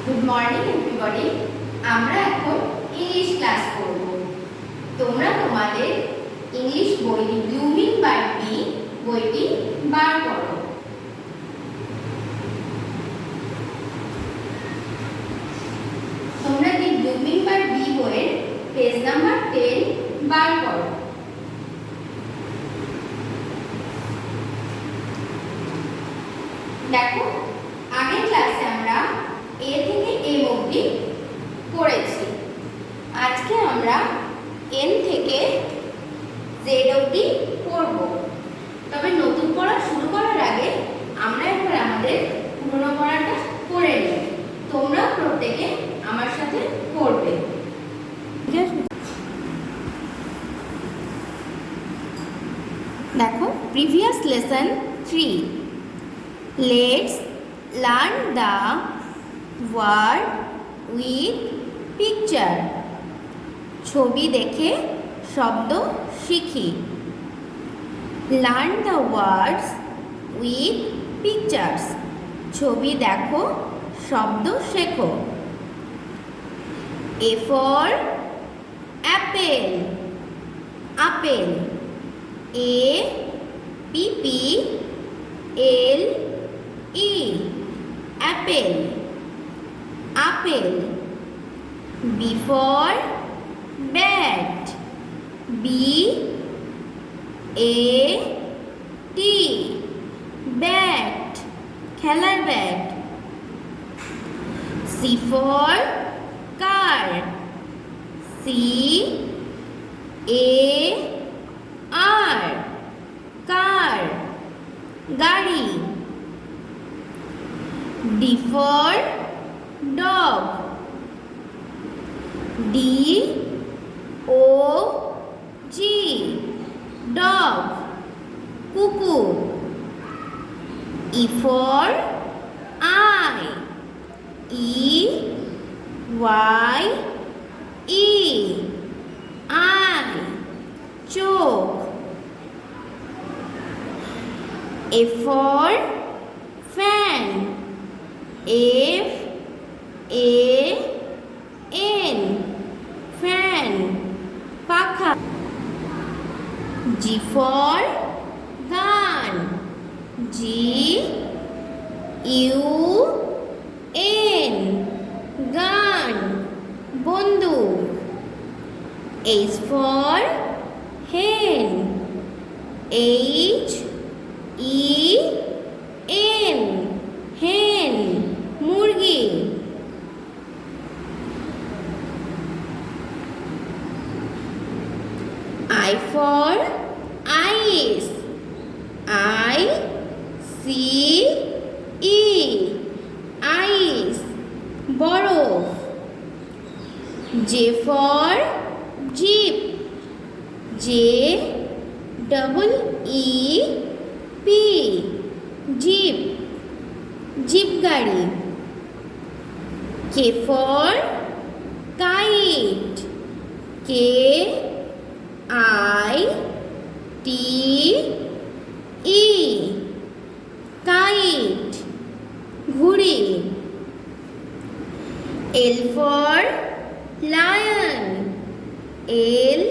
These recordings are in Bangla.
Good morning everybody. আমরা এখন ইংলিশ ক্লাস করব। তোমরা তোমাদের ইংলিশ বই ব্লুমিং বার্ড বি বইটি বার করো। তোমরা দি ব্লুমিং বার্ড বি বইয়ের পেজ নাম্বার 10 বার করো। দেখো, আগের ক্লাসে আমরা এ থেকে এম অবধি পড়েছি। আজকে আমরা এন থেকে জেড অবধি পড়ব। তবে নতুন পড়া শুরু করার আগে আমরা একবার আমাদের পুরনো পড়াটা পড়ে নিই। তোমরা প্রত্যেকে আমার সাথে পড়বে। দেখো, previous lesson 3, let's learn the word with picture. ছবি দেখে শব্দ শিখি। Learn the words with pictures. ছবি দেখো, শব্দ শেখো। A for apple, apple. A P P L E, apple, apple. B for bat, B A T, bat, খেলার bat. C for car, C A R, car, গাড়ি। D for dog, D O G, dog, কুকুর। E for eye, E Y E, eye, চোখ। F for fan, F A N, fan, পাখা। G for gun, G U N, gun, বন্দুক। H for hen, H E N, hen, মুরগি। I for ice, I C E, ice, বরফ। J for jeep, J double E P, jeep, jeep গাড়ি। K for kite, K I T E, kite, ঘুড়ি। L for lion, L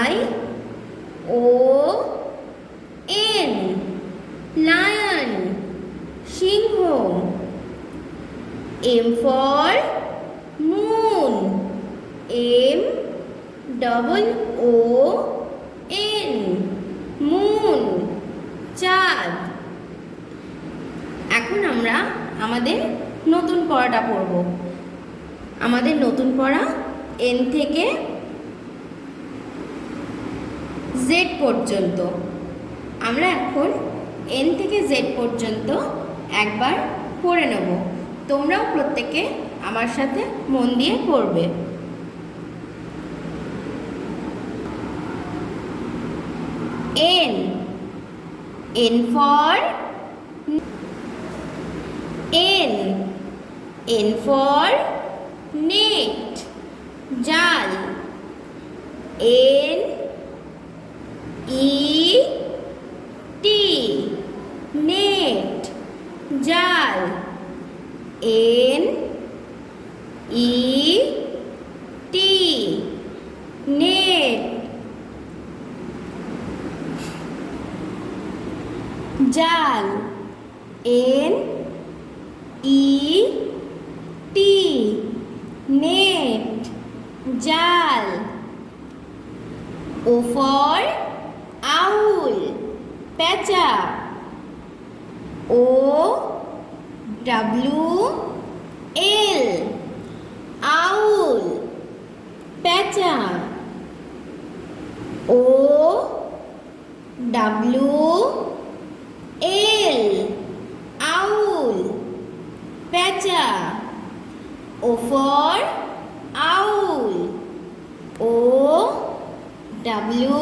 I O N, lion, সিংহ। M for moon, M double O N, moon, চাঁদ। এখন আমরা আমাদের নতুন পড়াটা পড়ব। আমাদের নতুন পড়া এন থেকে জেড পর্যন্ত। আমরা এখন এন থেকে জেড পর্যন্ত একবার পড়ে নেব। তোমরাও প্রত্যেকে আমার সাথে মন দিয়ে পড়বে। N, N for N, N for net, জাল। N E T, net, জাল। N E T net. জাল N E T net জাল O for owl পেঁচা O W L owl পেঁচা O W L owl পেঁচা O for owl O W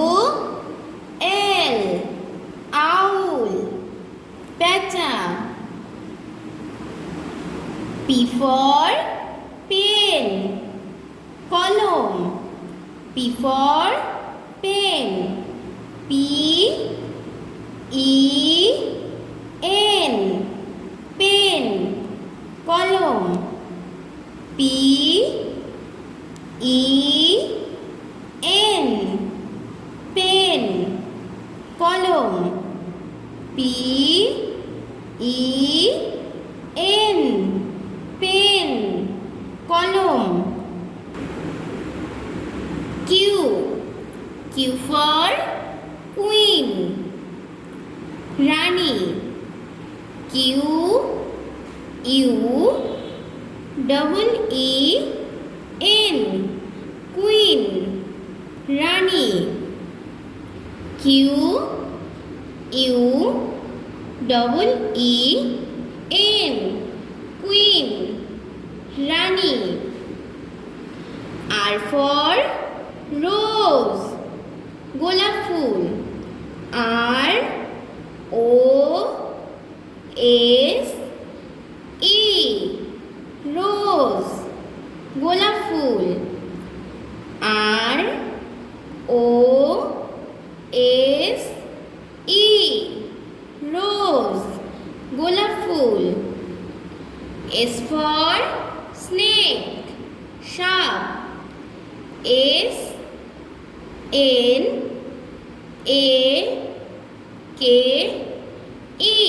L owl পেঁচা P for pen কলম P for pen P E N pen কলম P E N pen কলম P E N pen কলম Q Q for queen Rani Q U double E N queen Rani Q U double E N queen Rani R for rose গোলাপ ফুল R O S E rose গোলাপ ফুল R O S E rose গোলাপ ফুল S for snake সাপ S N A K E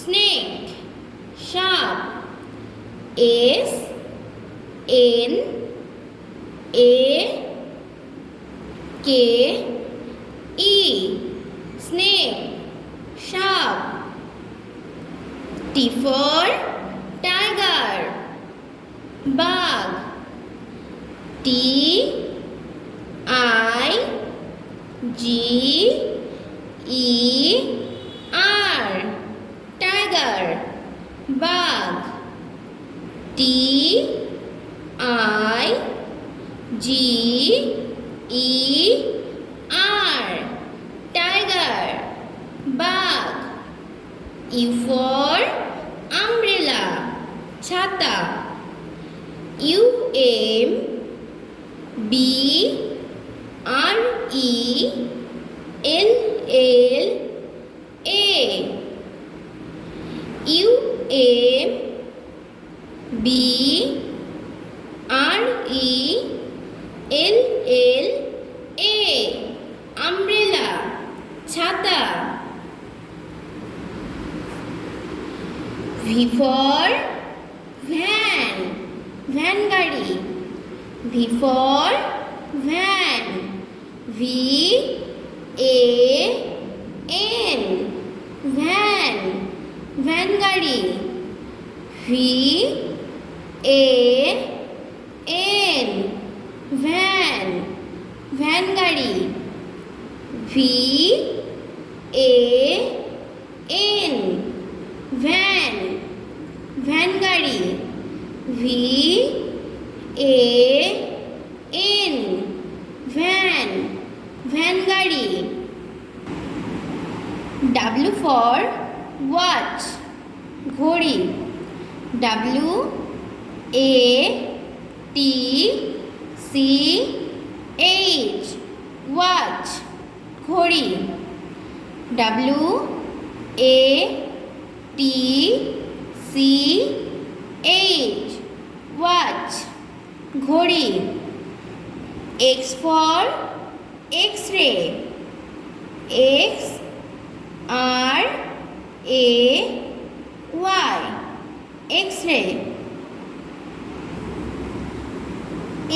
snake সাপ S N A K E snake সাপ T for tiger বাঘ T I G E R tiger বাঘ T I G E R tiger বাঘ U for umbrella ছাতা U M B R E L L A U M B R E L L A umbrella ছাতা V for van van গাড়ি V for van V A N van van গাড়ি V A N van van গাড়ি V A N van van গাড়ি V A N van van গাড়ি W for watch ঘড়ি W A T C H watch ঘড়ি W A T C eight watch ঘড়ি। X for X ray, X R A Y X ray.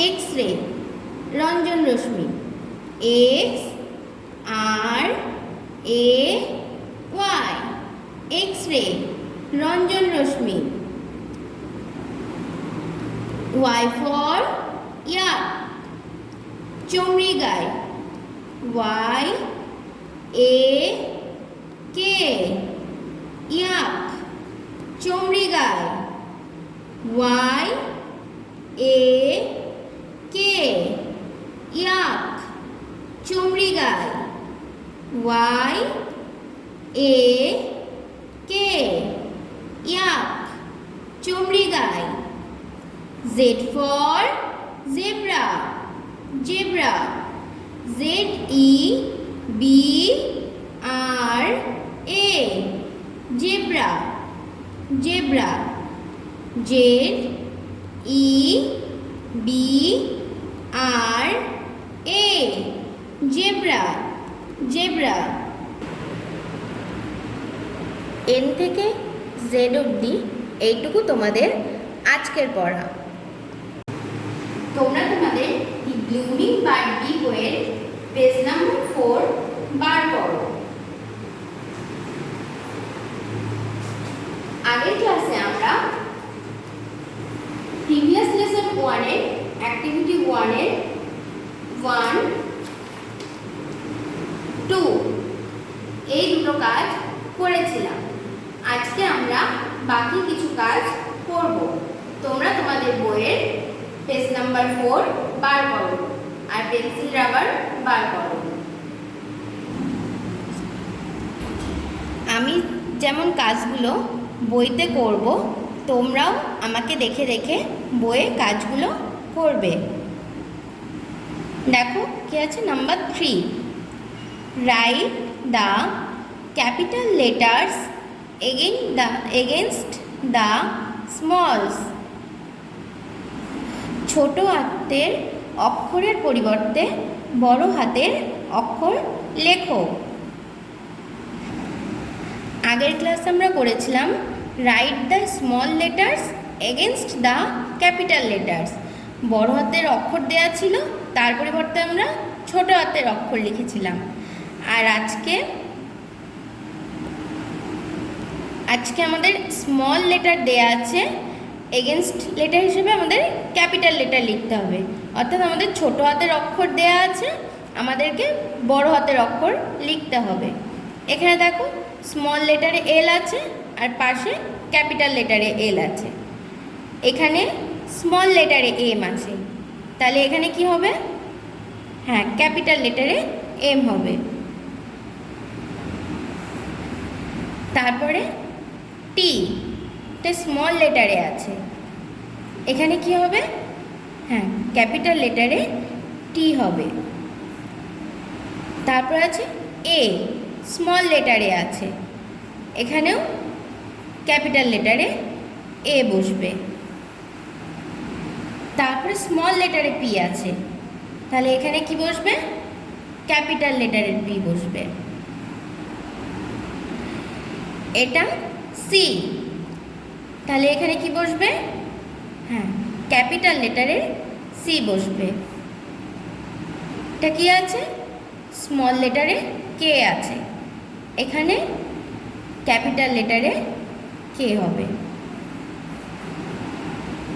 X ray রঞ্জন রশ্মি, X R A Y X ray রঞ্জন রশ্মি। ওয়াই ফর ইয়াক চমড়ি গায়, ওয়াই এ কে ইয়াক চমড়ি গায়। ওয়াই এ কে ইয়াক চমড়ি গায়। ওয়াই এ কে ইয়াক চমড়ি গায়। Z for zebra, zebra Z E B R A zebra, zebra Z E B R A zebra, zebra. N থেকে জেড অবধি এইটুকু তোমাদের আজকের পড়া। তোমরা তোমাদের দি ব্লুমিং বার্ড বি বইয়ের পেজ নাম্বার 4 বার করো। আগের ক্লাসে আমরা প্রিভিয়াস লেসন 1 এর অ্যাক্টিভিটি 1 এর 1, 2 এই দুটো কাজ করেছিলাম। আজকে আমরা বাকি কিছু কাজ করব। তোমরা তোমাদের বইয়ের পেজ নাম্বার 4 বার করো আর পেন্সিল রাবার বার করো। আমি যেমন কাজগুলো বইতে করব, তোমরাও আমাকে দেখে দেখে বইয়ে কাজগুলো করবে। দেখো কি আছে, number 3, write the capital letters against the smalls. ছোট হাতের অক্ষরের পরিবর্তে বড় হাতের অক্ষর লেখো। আগের ক্লাস আমরা করেছিলাম write the small letters against the capital letters. বড় হাতের অক্ষর দেওয়া ছিল, তার পরিবর্তে আমরা ছোট হাতের অক্ষর লিখেছিলাম। আর আজকে আমাদের স্মল লেটার দেয়া আছে, এগেনস্ট লেটার হিসেবে আমাদের ক্যাপিটাল লেটার লিখতে হবে। অর্থাৎ আমাদের ছোট হাতের অক্ষর দেয়া আছে, আমাদেরকে বড় হাতের অক্ষর লিখতে হবে। এখানে দেখো স্মল লেটারে এল আছে আর পাশে ক্যাপিটাল লেটারে এল আছে। এখানে স্মল লেটারে এম আছে, তাহলে এখানে কি হবে? হ্যাঁ, ক্যাপিটাল লেটারে এম হবে। তারপরে টি, এটা স্মল লেটারে আছে, এখানে কি হবে? হ্যাঁ, ক্যাপিটাল লেটারে টি হবে। তারপর আছে এ, স্মল লেটারে আছে, এখানেও ক্যাপিটাল লেটারে এ বসবে। তারপরে স্মল লেটারে পি আছে, তাহলে এখানে কি বসবে? ক্যাপিটাল লেটারের পি বসবে। এটা সি, তাহলে এখানে কি বসবে? হ্যাঁ, ক্যাপিটাল লেটারের সি বসবে। এটা কি আছে? স্মল লেটারে কে আছে, এখানে ক্যাপিটাল লেটারে কে হবে।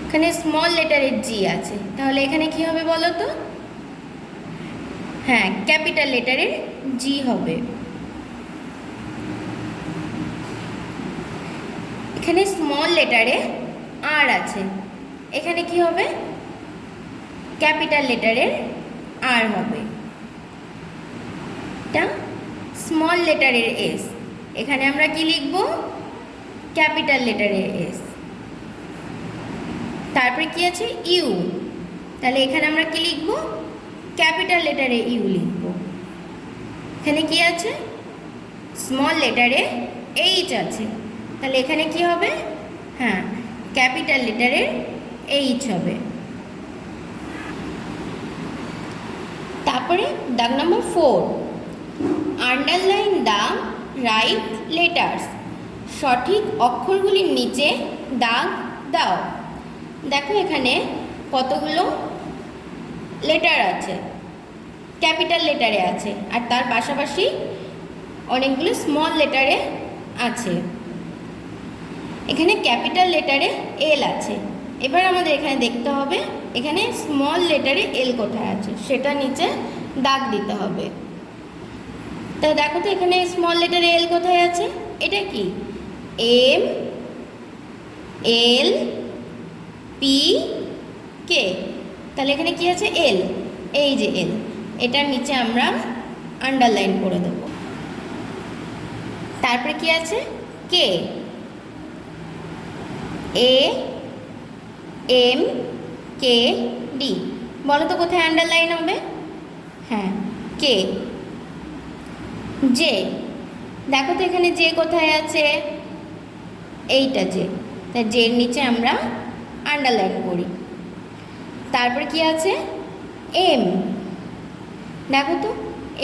এখানে স্মল লেটারের জি আছে, তাহলে এখানে কি হবে বলো তো? হ্যাঁ, ক্যাপিটাল লেটারের জি হবে। এখানে স্মল লেটারে আর আছে, এখানে কি হবে? ক্যাপিটাল লেটারের আর হবে। এটা স্মল লেটারের এস, এখানে আমরা কি লিখব? ক্যাপিটাল লেটারের এস। তারপরে কি আছে? ইউ, তাহলে এখানে আমরা কি লিখব? ক্যাপিটাল লেটারে ইউ লিখব। এখানে কি আছে? স্মল লেটারে এইচ আছে, তাহলে এখানে কি হবে? হ্যাঁ, ক্যাপিটাল লেটারের এইচ হবে। তারপরে দাগ নম্বর 4, আন্ডারলাইন দ্য রাইট লেটার্স। সঠিক অক্ষরগুলির নিচে দাগ দাও। দেখো এখানে কতগুলো লেটার আছে, ক্যাপিটাল লেটারে আছে, আর তার পাশাপাশি অনেকগুলো স্মল লেটারে আছে। এখানে ক্যাপিটাল লেটারে এল আছে। এবার আমাদের এখানে দেখতে হবে এখানে স্মল লেটারে এল কোথায় আছে, সেটা নিচে দাগ দিতে হবে। তা দেখো তো এখানে স্মল লেটারে এল কোথায় আছে, এটা কি এম এল পি কে, তাহলে এখানে কি আছে এল, এই যে এল, এটার নিচে আমরা আন্ডারলাইন করে দেব। তারপরে কি আছে কে, এ এম কে ডি, বলো তো কোথায় আন্ডারলাইন হবে, হ্যাঁ কে। জে, দেখো তো এখানে জে কোথায় আছে, এইটা জে, তাই জের নিচে আমরা আন্ডারলাইন করি। তারপরে কি আছে এম, দেখো তো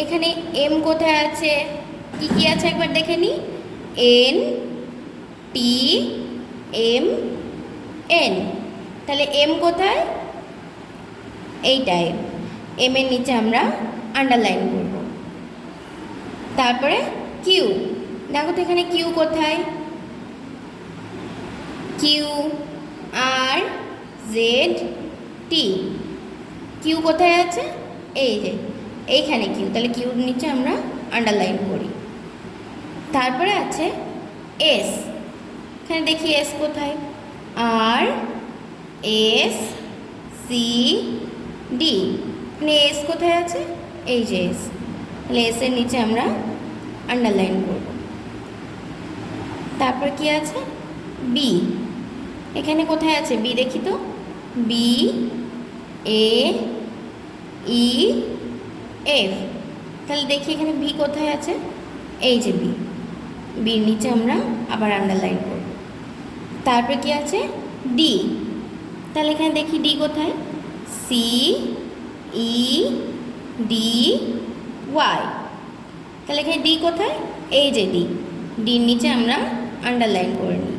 এখানে এম কোথায় আছে, কি কি আছে একবার দেখে নিই, এন টি এম এন, তাহলে এম কোথায়, এইটা এম এর নিচে আমরা আন্ডারলাইন করব। তারপরে কিউ, দেখো তো এখানে কিউ কোথায়, কিউ আর জেড টি, কিউ কোথায় আছে, এই যে এইখানে কিউ, তাহলে কিউর নিচে আমরা আন্ডারলাইন করি। তারপরে আছে এস, এখানে দেখি এস কোথায়, আর এস সি ডি, মানে এস কোথায় আছে, এই যে এস, তাহলে এস এর নিচে আমরা আন্ডারলাইন করব। তারপর কি আছে বি, এখানে কোথায় আছে বি, দেখি তো বি এ ই এফ, তাহলে দেখি এখানে বি কোথায় আছে, এই যে বি, বির নিচে আমরা আবার আন্ডারলাইন করব। তারপরে কি আছে ডি, তাহলে এখানে দেখি ডি কোথায়, সি ই ডি ওয়াই, তাহলে এখানে ডি কোথায়, এই যে ডি, ডির নিচে আমরা আন্ডারলাইন করে নিই।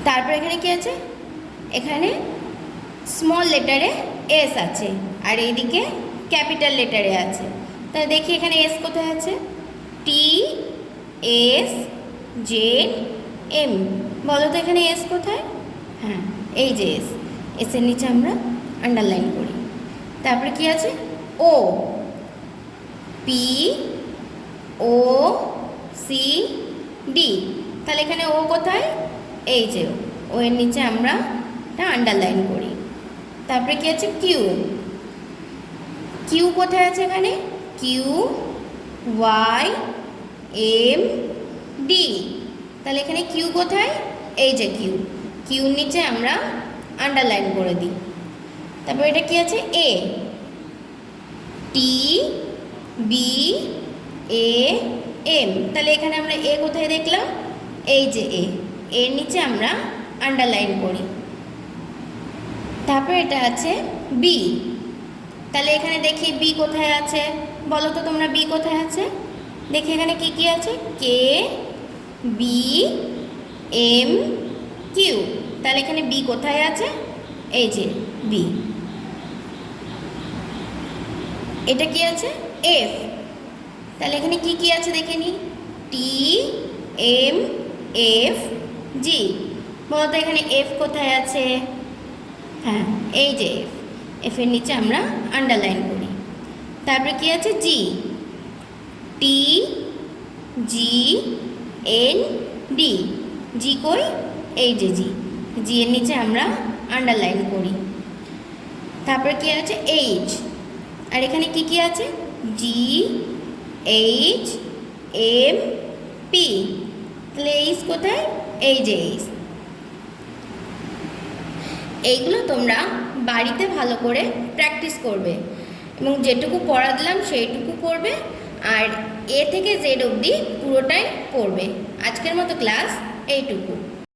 তারপর এখানে কি আছে, এখানে স্মল লেটারে এস আছে আর এইদিকে ক্যাপিটাল লেটারে আছে, তাহলে দেখি এখানে এস কোথায় আছে, টি এস জেড এম, বলো তো এখানে এস কোথায়, হ্যাঁ এই যে এস, এসের নিচে আমরা আন্ডারলাইন করি। তারপরে কি আছে ও, পি ও সি ডি, তাহলে এখানে ও কোথায়, এই যে ও এর নিচে আমরা এটা আন্ডারলাইন করি। তারপরে কি আছে কিউ, কিউ কোথায় আছে এখানে, কিউ ওয়াই এম ডি, তাহলে এখানে কিউ কোথায়, এই যে কিউ, কিউর নিচে আমরা আন্ডারলাইন করে দিই। তারপর এটা কি আছে এ, টি বি এ এম, তাহলে এখানে আমরা এ কোথায় দেখলাম, এই যে এ, এর নিচে আমরা আন্ডারলাইন করি। তারপর এটা আছে বি, তাহলে এখানে দেখি বি কোথায় আছে, বলো তো তোমরা বি কোথায় আছে, দেখি এখানে কি কি আছে, কে বি এম কিউ, তাহলে এখানে বি কোথায় আছে, এই যে বি। এটা কি আছে এফ, তাহলে এখানে কি কি আছে দেখে নি, টি এম এফ জি, বলতো এখানে এফ কোথায় আছে, হ্যাঁ এই যে এফ, এফের নিচে আমরা আন্ডারলাইন করি। তারপরে কি আছে জি, টি জি এন ডি, জি কই, এই যে জি, জি এর নিচে আমরা আন্ডারলাইন করি। তারপরে কি আছে এইচ, আর এখানে কি কি আছে, জি এইচ এম পি, তাহলে এইচ কোথায়, এই যে এইচ। এইগুলো তোমরা বাড়িতে ভালো করে প্র্যাকটিস করবে এবং যেটুকু পড়া দিলাম সেইটুকু করবে, আর এ থেকে জেড অবধি পুরোটাই পড়বে। আজকের মতো ক্লাস এইটুকু।